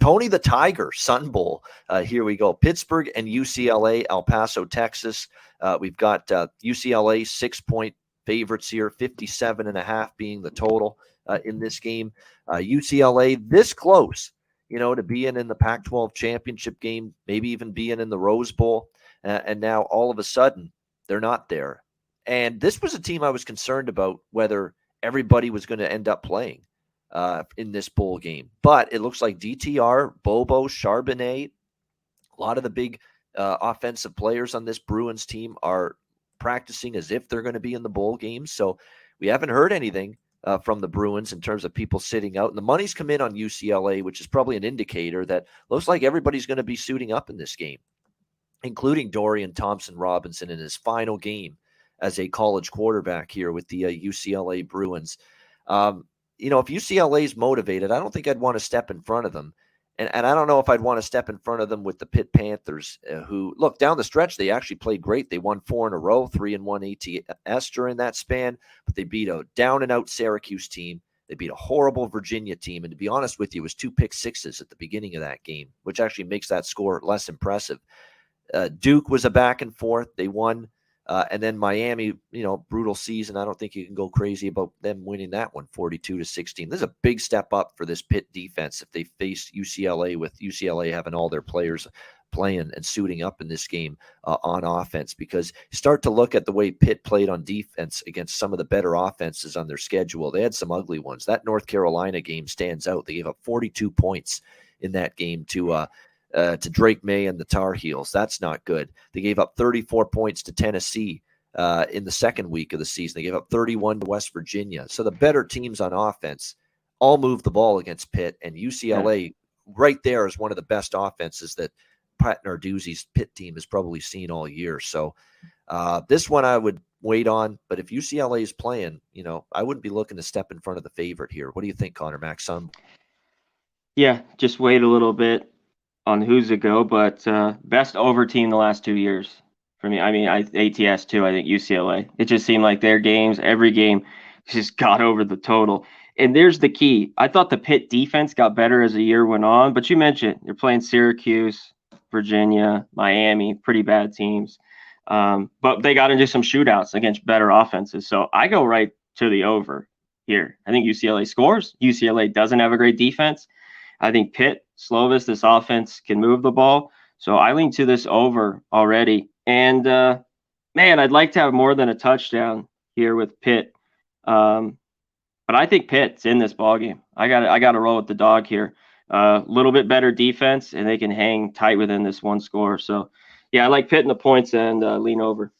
Tony the Tiger Sun Bowl. Here we go. Pittsburgh and UCLA, El Paso, Texas. We've got UCLA 6-point favorites here, 57.5 being the total in this game. UCLA this close, to being in the Pac-12 championship game, maybe even being in the Rose Bowl. And now all of a sudden they're not there. And this was a team I was concerned about whether everybody was going to end up playing in this bowl game. But it looks like DTR, Bobo, Charbonnet, a lot of the big offensive players on this Bruins team are practicing as if they're going to be in the bowl game. So we haven't heard anything from the Bruins in terms of people sitting out. And the money's come in on UCLA, which is probably an indicator that looks like everybody's going to be suiting up in this game, including Dorian Thompson-Robinson in his final game as a college quarterback here with the UCLA Bruins. If UCLA is motivated, I don't think I'd want to step in front of them. And I don't know if I'd want to step in front of them with the Pitt Panthers, who, look, down the stretch, they actually played great. They won 4 in a row, 3-1 ATS during that span, but they beat a down-and-out Syracuse team. They beat a horrible Virginia team. And to be honest with you, it was 2 pick sixes at the beginning of that game, which actually makes that score less impressive. Duke was a back and forth. They won. And then Miami, brutal season. I don't think you can go crazy about them winning that one, 42-16. This is a big step up for this Pitt defense if they face UCLA, with UCLA having all their players playing and suiting up in this game on offense, because start to look at the way Pitt played on defense against some of the better offenses on their schedule. They had some ugly ones. That North Carolina game stands out. They gave up 42 points in that game to Drake May and the Tar Heels. That's not good. They gave up 34 points to Tennessee in the second week of the season. They gave up 31 to West Virginia. So the better teams on offense all moved the ball against Pitt, and UCLA right there is one of the best offenses that Pat Narduzzi's Pitt team has probably seen all year. So this one I would wait on, but if UCLA is playing, I wouldn't be looking to step in front of the favorite here. What do you think, Conor, Max? Yeah, just wait a little bit on who's to go, but best over team the last 2 years for me. I mean, ATS too. I think UCLA. It just seemed like their games, every game, just got over the total. And there's the key. I thought the Pitt defense got better as the year went on, but you mentioned you're playing Syracuse, Virginia, Miami, pretty bad teams. But they got into some shootouts against better offenses. So I go right to the over here. I think UCLA scores. UCLA doesn't have a great defense. I think Pitt, Slovis, this offense can move the ball. So I lean to this over already. And, man, I'd like to have more than a touchdown here with Pitt. But I think Pitt's in this ballgame. I got to roll with the dog here. A little bit better defense, and they can hang tight within this one score. So, yeah, I like Pitt in the points and lean over.